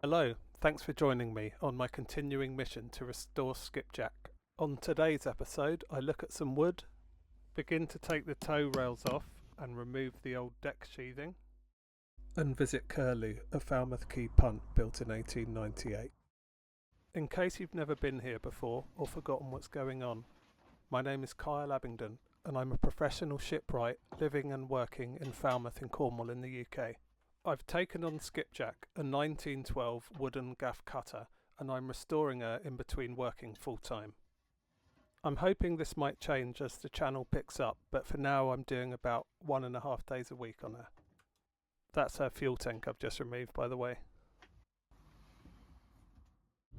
Hello, thanks for joining me on my continuing mission to restore Skipjack. On today's episode, I look at some wood, begin to take the tow rails off and remove the old deck sheathing, and visit Curlew, a Falmouth Quay punt built in 1898. In case you've never been here before or forgotten what's going on, my name is Kyle Abingdon and I'm a professional shipwright living and working in Falmouth in Cornwall in the UK. I've taken on Skipjack, a 1912 wooden gaff cutter, and I'm restoring her in between working full time. I'm hoping this might change as the channel picks up, but for now I'm doing about 1.5 days a week on her. That's her fuel tank I've just removed, by the way.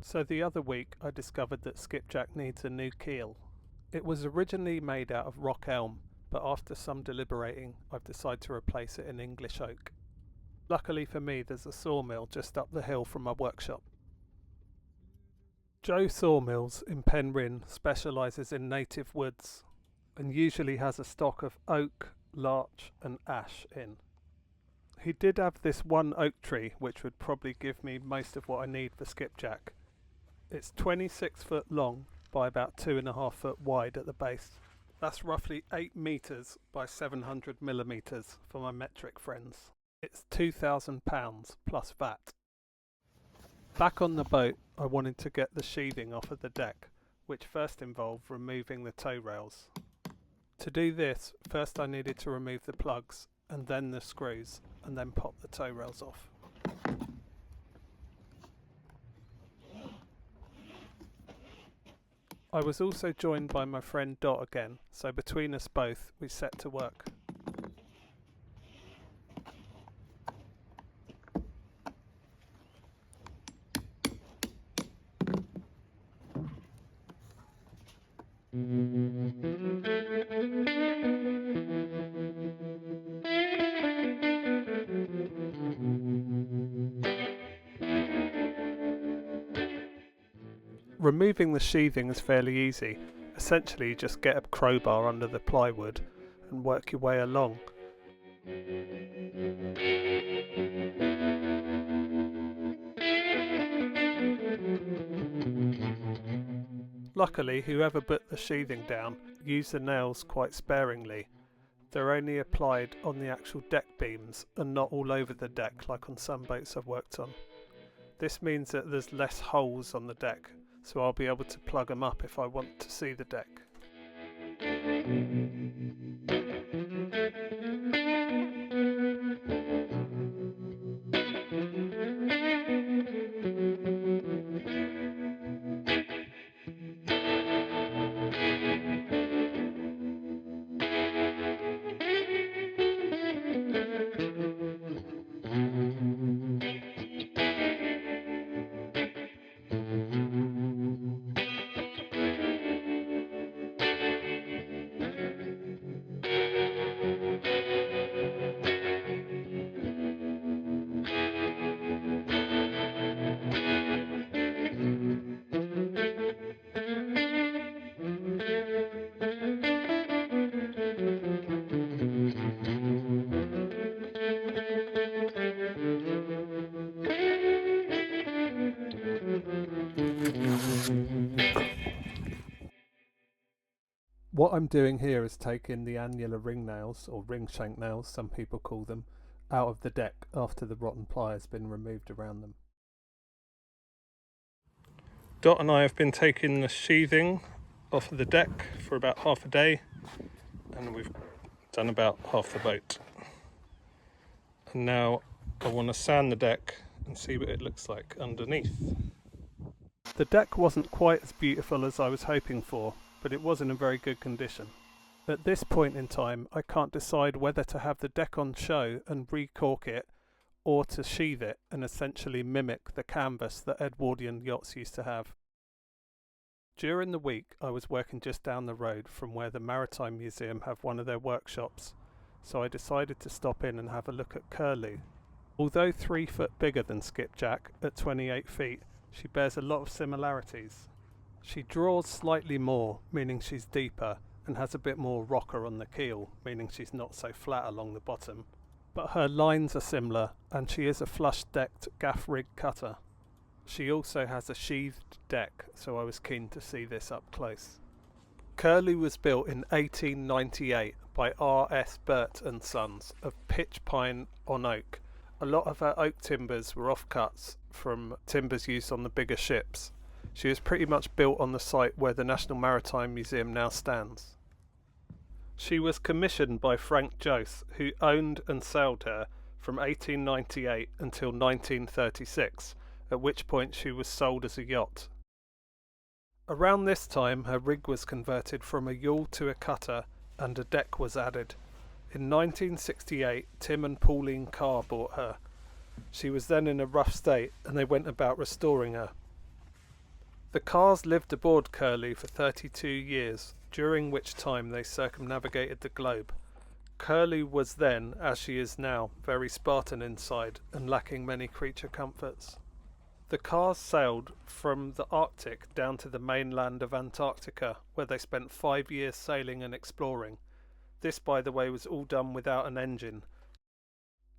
So the other week I discovered that Skipjack needs a new keel. It was originally made out of rock elm, but after some deliberating I've decided to replace it in English oak. Luckily for me, there's a sawmill just up the hill from my workshop. Joe Sawmills in Penryn specialises in native woods and usually has a stock of oak, larch and ash in. He did have this one oak tree which would probably give me most of what I need for Skipjack. It's 26 foot long by about 2.5 foot wide at the base. That's roughly 8 metres by 700 millimetres for my metric friends. It's £2,000 plus VAT. Back on the boat, I wanted to get the sheathing off of the deck, which first involved removing the tow rails. To do this, first I needed to remove the plugs, and then the screws, and then pop the tow rails off. I was also joined by my friend Dot again, so between us both we set to work. Removing the sheathing is fairly easy. Essentially you just get a crowbar under the plywood and work your way along. Luckily, whoever put the sheathing down used the nails quite sparingly. They're only applied on the actual deck beams and not all over the deck like on some boats I've worked on. This means that there's less holes on the deck, so I'll be able to plug them up if I want to see the deck. What I'm doing here is taking the annular ring nails, or ring shank nails some people call them, out of the deck after the rotten ply has been removed around them. Dot and I have been taking the sheathing off of the deck for about half a day, and we've done about half the boat. And now I want to sand the deck and see what it looks like underneath. The deck wasn't quite as beautiful as I was hoping for, but it was in a very good condition. At this point in time, I can't decide whether to have the deck on show and recork it, or to sheathe it and essentially mimic the canvas that Edwardian yachts used to have. During the week, I was working just down the road from where the Maritime Museum have one of their workshops, so I decided to stop in and have a look at Curlew. Although 3 foot bigger than Skipjack at 28 feet, she bears a lot of similarities. She draws slightly more, meaning she's deeper, and has a bit more rocker on the keel, meaning she's not so flat along the bottom. But her lines are similar, and she is a flush-decked gaff rig cutter. She also has a sheathed deck, so I was keen to see this up close. Curlew was built in 1898 by R.S. Burt and Sons of pitch pine on oak. A lot of her oak timbers were offcuts from timbers used on the bigger ships. She was pretty much built on the site where the National Maritime Museum now stands. She was commissioned by Frank Jose, who owned and sailed her from 1898 until 1936, at which point she was sold as a yacht. Around this time her rig was converted from a yawl to a cutter and a deck was added. In 1968 Tim and Pauline Carr bought her. She was then in a rough state and they went about restoring her. The Carrs lived aboard Curlew for 32 years, during which time they circumnavigated the globe. Curlew was then, as she is now, very Spartan inside and lacking many creature comforts. The Carrs sailed from the Arctic down to the mainland of Antarctica, where they spent 5 years sailing and exploring. This, by the way, was all done without an engine.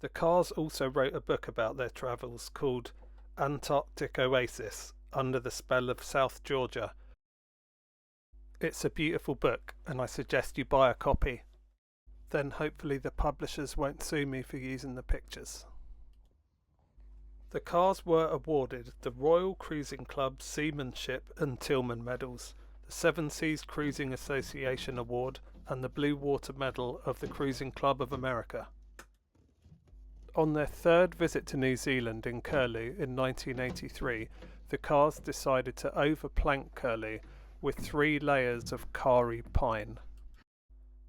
The Carrs also wrote a book about their travels called Antarctic Oasis, Under the Spell of South Georgia. It's a beautiful book and I suggest you buy a copy. Then hopefully the publishers won't sue me for using the pictures. The Carrs were awarded the Royal Cruising Club Seamanship and Tillman Medals, the Seven Seas Cruising Association Award and the Blue Water Medal of the Cruising Club of America. On their third visit to New Zealand in Curlew in 1983, the Carrs decided to overplank Curlew with 3 layers of Kari pine.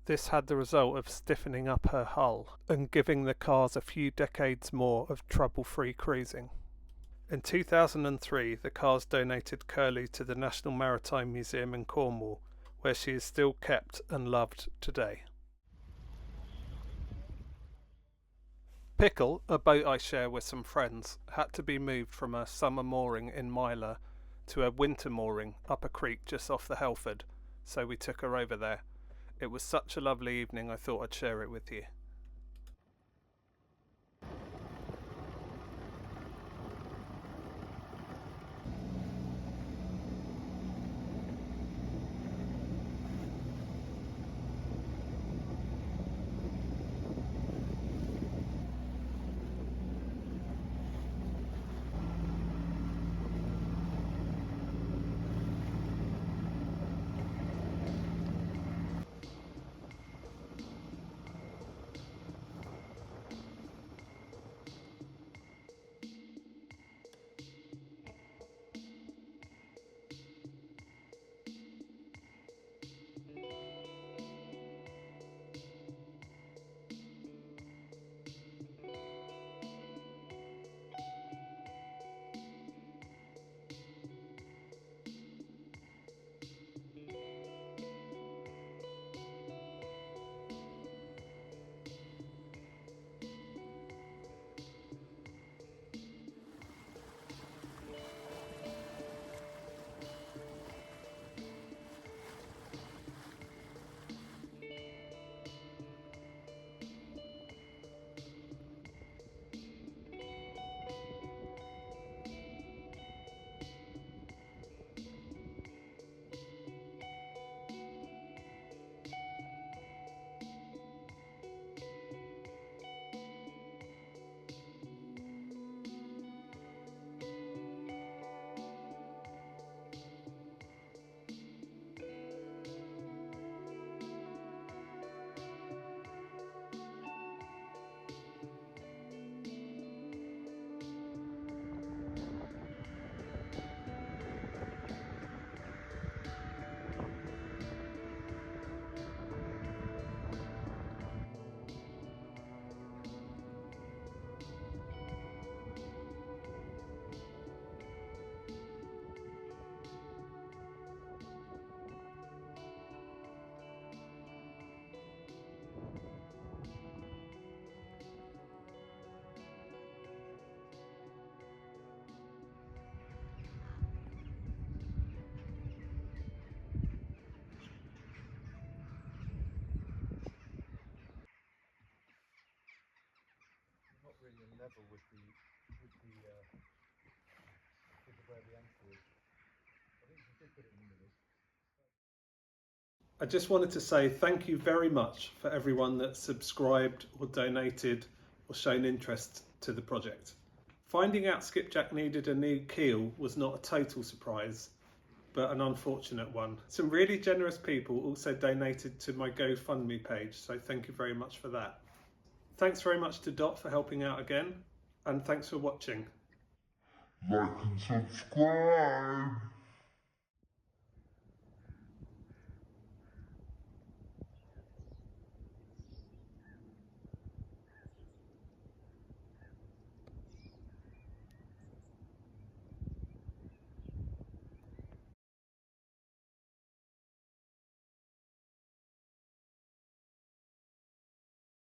This had the result of stiffening up her hull and giving the Carrs a few decades more of trouble-free cruising. In 2003, the Carrs donated Curlew to the National Maritime Museum in Cornwall, where she is still kept and loved today. Pickle, a boat I share with some friends, had to be moved from her summer mooring in Myla to a winter mooring up a creek just off the Helford, so we took her over there. It was such a lovely evening I thought I'd share it with you. Not really a level with the I just wanted to say thank you very much for everyone that subscribed or donated or shown interest to the project. Finding out Skipjack needed a new keel was not a total surprise, but an unfortunate one. Some really generous people also donated to my GoFundMe page, so thank you very much for that. Thanks very much to Dot for helping out again, and thanks for watching. Like and subscribe.